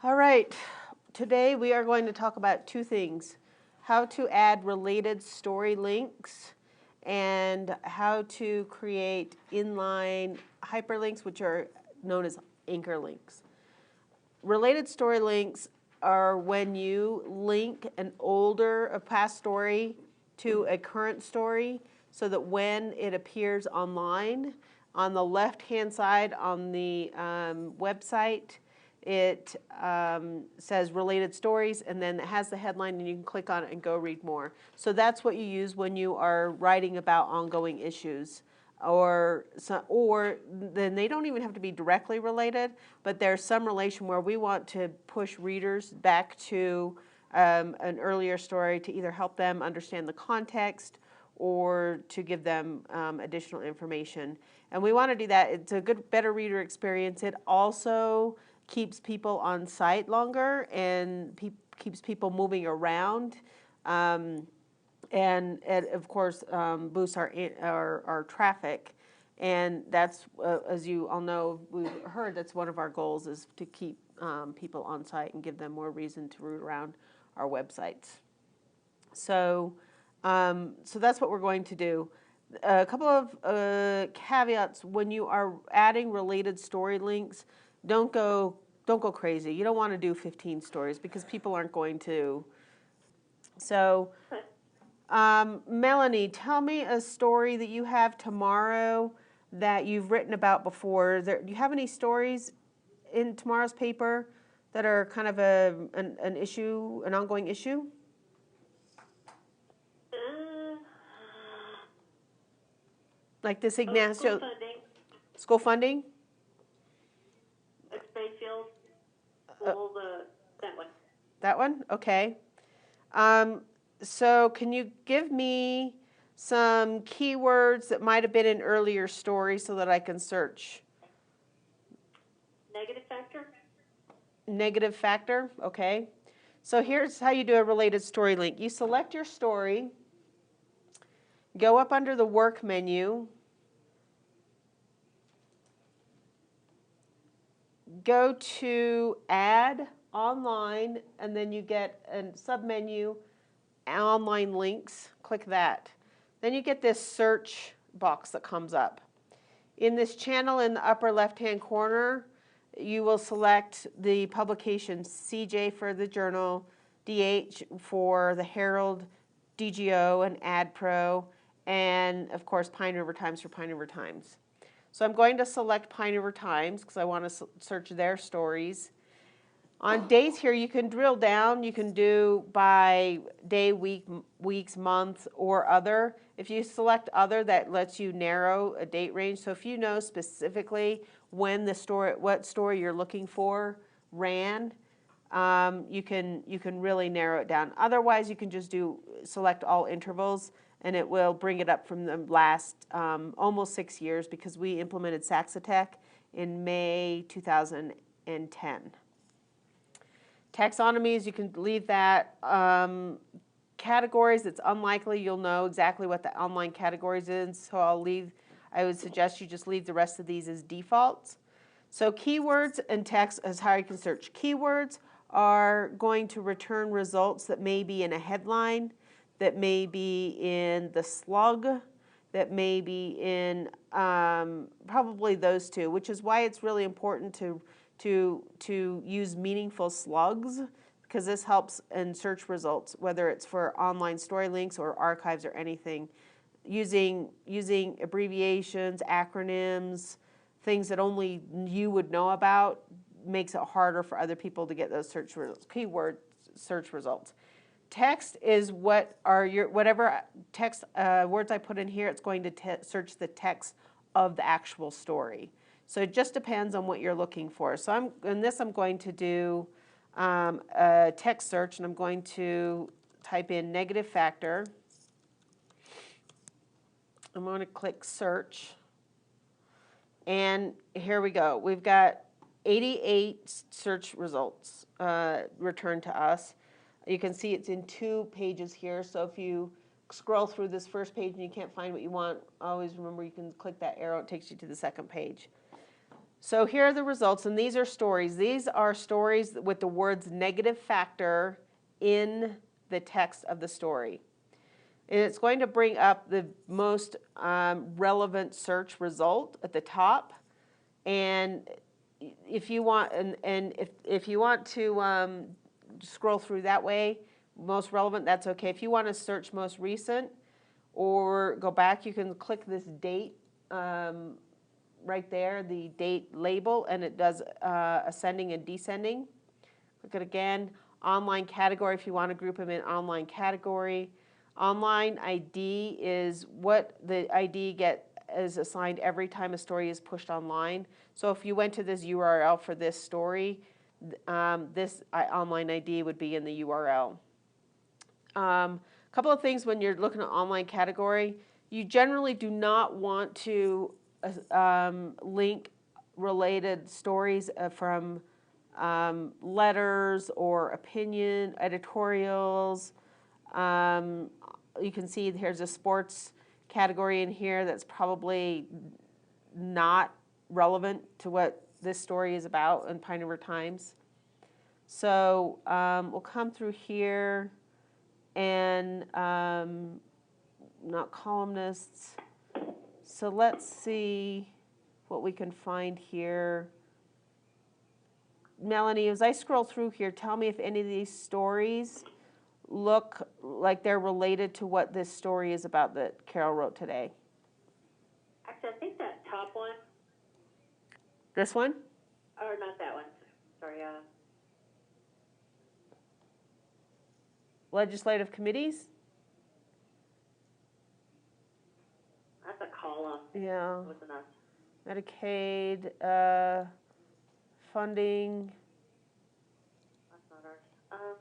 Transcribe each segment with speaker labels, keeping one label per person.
Speaker 1: All right, today we are going to talk about two things: how to add related story links and how to create inline hyperlinks, which are known as anchor links. Related story links are when you link a past story to a current story so that when it appears online, on the left-hand side on the website, it says related stories, and then it has the headline, and you can click on it and go read more. So that's what you use when you are writing about ongoing issues. Or then they don't even have to be directly related, but there's some relation where we want to push readers back to an earlier story to either help them understand the context or to give them additional information. And we want to do that. It's a better reader experience. It also keeps people on site longer and keeps people moving around. And it, of course, boosts our traffic. And that's, as you all know, we've heard, that's one of our goals, is to keep people on site and give them more reason to root around our websites. So that's what we're going to do. A couple of caveats: when you are adding related story links, don't go crazy. You don't want to do 15 stories because people aren't going to. So, Melanie, tell me a story that you have tomorrow that you've written about before. Do you have any stories in tomorrow's paper that are kind of an issue, an ongoing issue? Like this Ignacio.
Speaker 2: School funding.
Speaker 1: School funding?
Speaker 2: It's Bciu. That one.
Speaker 1: That one? Okay. So can you give me some keywords that might have been in earlier stories so that I can search?
Speaker 2: Negative factor?
Speaker 1: Negative factor, okay. So here's how you do a related story link. You select your story, go up under the work menu, go to add online, and then you get a submenu, online links, click that. Then you get this search box that comes up. In this channel in the upper left-hand corner, you will select the publication CJ for the journal, DH for the Herald, DGO and AdPro, and of course Pine River Times for Pine River Times. So I'm going to select Pine River Times because I want to search their stories. On dates here, you can drill down. You can do by day, week, weeks, month, or other. If you select other, that lets you narrow a date range. So if you know specifically when what story you're looking for ran, you can really narrow it down. Otherwise, you can just select all intervals, and it will bring it up from the last almost 6 years, because we implemented Saxatech in May 2010. Taxonomies, you can leave that. Categories, it's unlikely you'll know exactly what the online categories is, so I would suggest you just leave the rest of these as defaults. So keywords and text is how you can search. Keywords are going to return results that may be in a headline, that may be in the slug, that may be in probably those two, which is why it's really important to use meaningful slugs, because this helps in search results, whether it's for online story links or archives or anything. Using abbreviations, acronyms, things that only you would know about makes it harder for other people to get those keyword search results. Text is whatever text words I put in here, it's going to search the text of the actual story. So it just depends on what you're looking for. So I'm going to do a text search, and I'm going to type in negative factor. I'm going to click search, and here we go. We've got 88 search results returned to us. You can see it's in 2 pages here, so if you scroll through this first page and you can't find what you want, always remember you can click that arrow, it takes you to the second page. So here are the results, and these are stories. These are stories with the words negative factor in the text of the story. And it's going to bring up the most relevant search result at the top. And if you want, if you want to scroll through that way, most relevant, that's okay. If you want to search most recent or go back, you can click this date right there, the date label, and it does ascending and descending. Look at again, online category if you want to group them in online category. Online ID is what the ID is assigned every time a story is pushed online. So if you went to this URL for this story, this online ID would be in the URL. A couple of things when you're looking at online category, you generally do not want to link related stories from letters or opinion, editorials. You can see here's a sports category in here that's probably not relevant to what this story is about in Pine River Times. So we'll come through here and not columnists. So let's see what we can find here. Melanie, as I scroll through here, tell me if any of these stories look like they're related to what this story is about that Carol wrote today.
Speaker 2: Actually, I think that top one,
Speaker 1: This one?
Speaker 2: or not that one, sorry,
Speaker 1: Legislative committees?
Speaker 2: that's a column.
Speaker 1: Yeah.
Speaker 2: It wasn't us.
Speaker 1: Medicaid, funding.
Speaker 2: That's not ours.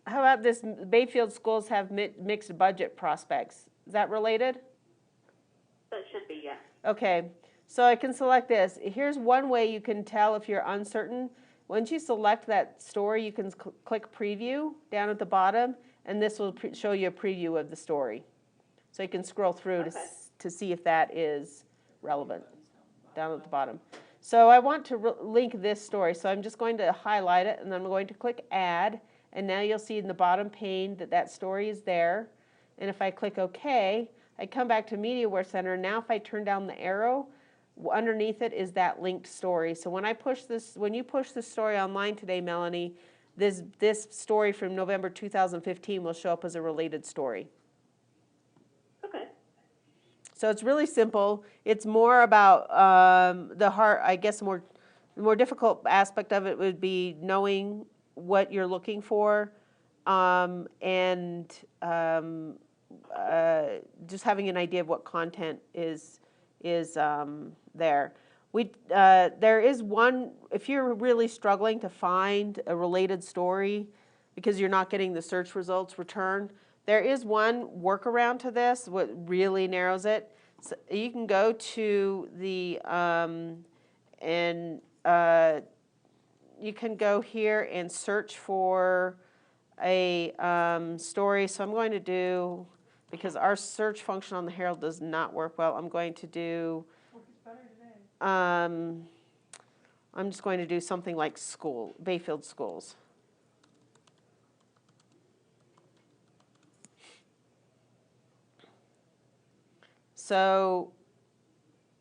Speaker 1: How about this? Bayfield schools have mixed budget prospects. Is that related?
Speaker 2: That should be, yeah.
Speaker 1: Okay, so I can select this. Here's one way you can tell if you're uncertain. Once you select that story, you can click preview down at the bottom, and this will show you a preview of the story. So you can scroll through to see if that is relevant down at the bottom. So I want to link this story, so I'm just going to highlight it, and then I'm going to click add, and now you'll see in the bottom pane that that story is there. And if I click OK, I come back to MediaWare Center, and now if I turn down the arrow, underneath it is that linked story. So when I push this, when you push this story online today, Melanie, this story from November 2015 will show up as a related story.
Speaker 2: Okay.
Speaker 1: So it's really simple. It's more about the heart. I guess the more difficult aspect of it would be knowing what you're looking for, and just having an idea of what content is there. There is one, if you're really struggling to find a related story because you're not getting the search results returned, there is one workaround to this, what really narrows it. So you can go to the, you can go here and search for a story. So I'm going to do, because our search function on the Herald does not work well, I'm going to do, I'm just going to do something like Bayfield schools. So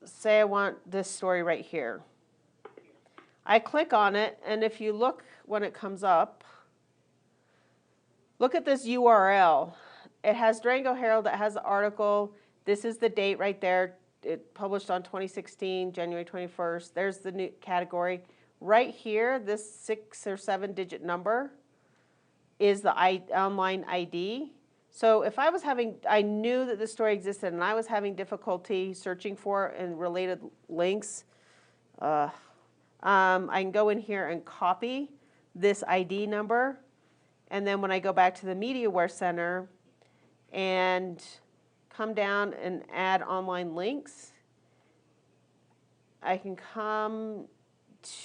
Speaker 1: say I want this story right here. I click on it, and if you look when it comes up, look at this URL. It has Durango Herald, it has the article. This is the date right there. It published on 2016, January 21st. There's the new category. Right here, this 6 or 7 digit number is the online ID. So if I was I knew that this story existed and I was having difficulty searching for it and related links, I can go in here and copy this ID number. And then when I go back to the MediaWare Center and come down and add online links, I can come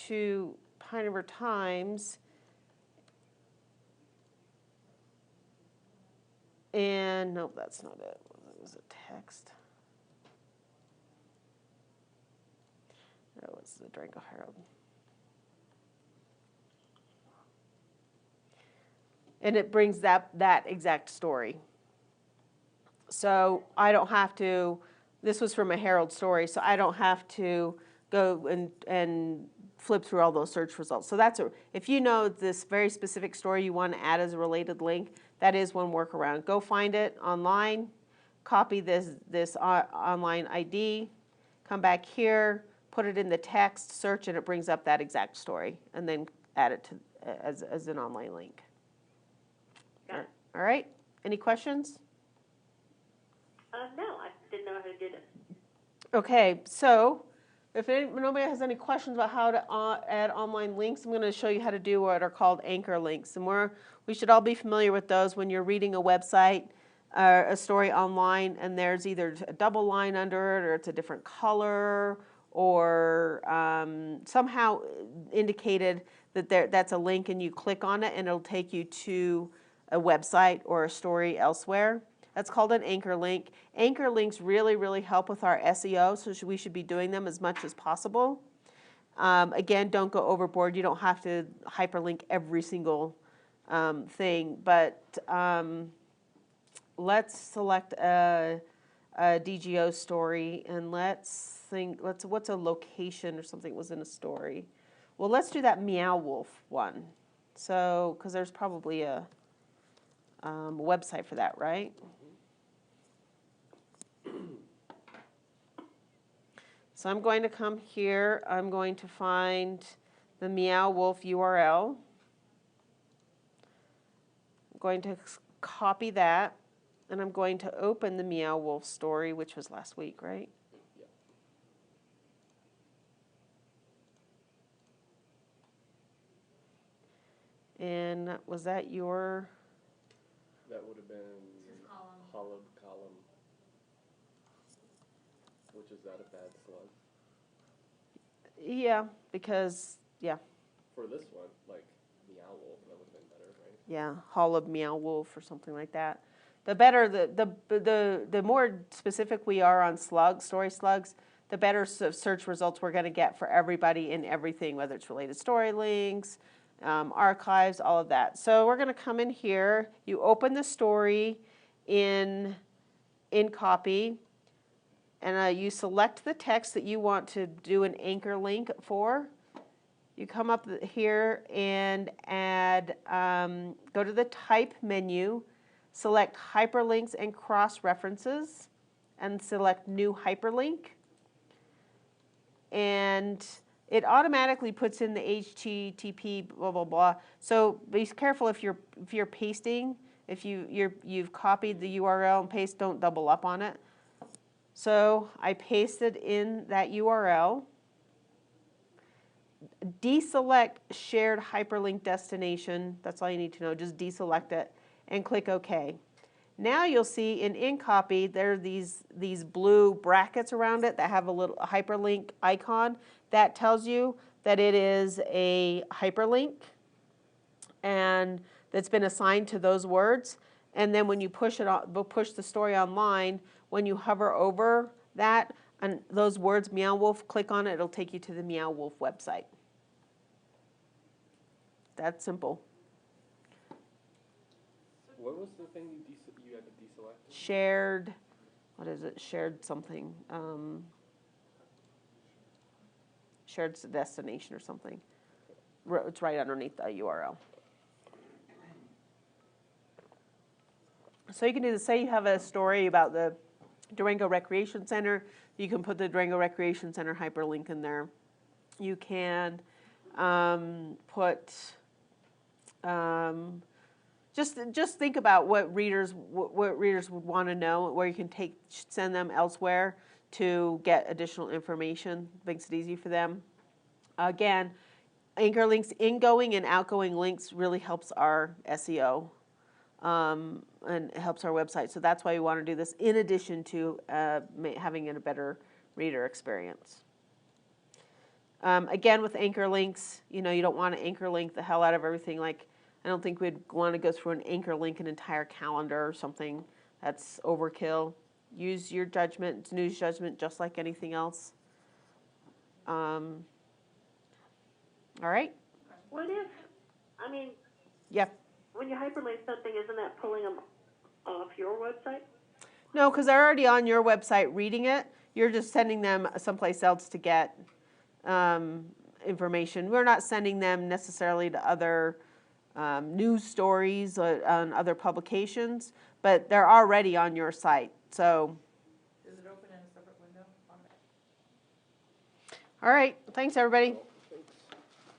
Speaker 1: to Pine River Times And nope, that's not it. It was a text. No, it's the Durango Herald. And it brings that exact story. So I don't have to, this was from a Herald story, so I don't have to go and flip through all those search results. So that's if you know this very specific story you want to add as a related link, that is one workaround. Go find it online, copy this online ID, come back here, put it in the text, search, and it brings up that exact story, and then add it to as an online link.
Speaker 2: Got it.
Speaker 1: All right, any questions?
Speaker 2: No, I didn't know how to do it.
Speaker 1: Okay, so if nobody has any questions about how to add online links, I'm going to show you how to do what are called anchor links. And we should all be familiar with those when you're reading a website or a story online and there's either a double line under it or it's a different color or somehow indicated that that's a link and you click on it and it'll take you to a website or a story elsewhere. That's called an anchor link. Anchor links really, really help with our SEO, so we should be doing them as much as possible. Again, don't go overboard. You don't have to hyperlink every single thing, but let's select a DGO story and let's think, what's a location or something that was in a story? Well, let's do that Meow Wolf one. So, because there's probably a website for that, right? So I'm going to come here, I'm going to find the Meow Wolf URL. I'm going to copy that, and I'm going to open the Meow Wolf story, which was last week, right? Yeah. And was that your?
Speaker 3: That would have been Hollowed Column. Which is that a bad slug?
Speaker 1: Yeah, because, yeah.
Speaker 3: For this one, like Meow Wolf, that would have been better, right?
Speaker 1: Yeah, Hollowed Meow Wolf or something like that. The better, the more specific we are on story slugs, the better search results we're going to get for everybody and everything, whether it's related story links, archives, all of that. So we're going to come in here. You open the story in copy, and you select the text that you want to do an anchor link for. You come up here and add, go to the type menu, select hyperlinks and cross-references, and select new hyperlink. And it automatically puts in the HTTP blah blah blah. So be careful if you're pasting. If you've copied the URL and paste, don't double up on it. So I pasted in that URL. Deselect shared hyperlink destination. That's all you need to know. Just deselect it and click OK. Now you'll see in copy there are these blue brackets around it that have a little hyperlink icon. That tells you that it is a hyperlink and that's been assigned to those words. And then when you push the story online, when you hover over that and those words Meow Wolf, click on it, it'll take you to the Meow Wolf website. That's simple.
Speaker 3: What was the thing you had to deselect?
Speaker 1: Shared, what is it? Shared something. Shared destination or something. It's right underneath the URL. So you can do this. Say you have a story about the Durango Recreation Center. You can put the Durango Recreation Center hyperlink in there. You can put. Just think about what readers would want to know, where you can send them elsewhere to get additional information. Makes it easy for them. Again, anchor links, ingoing and outgoing links really helps our SEO and helps our website. So that's why we want to do this in addition to having a better reader experience. Again, with anchor links, you don't want to anchor link the hell out of everything. Like I don't think we'd want to go through an anchor link an entire calendar or something. That's overkill. Use your judgment. It's news judgment, just like anything else. All right.
Speaker 2: What if, I mean,
Speaker 1: Yeah.
Speaker 2: when you hyperlink something, isn't that pulling them off your website?
Speaker 1: No, because they're already on your website reading it. You're just sending them someplace else to get information. We're not sending them necessarily to other news stories on other publications, but they're already on your site. So,
Speaker 4: Is it open in a separate window?
Speaker 1: all right. Thanks, everybody.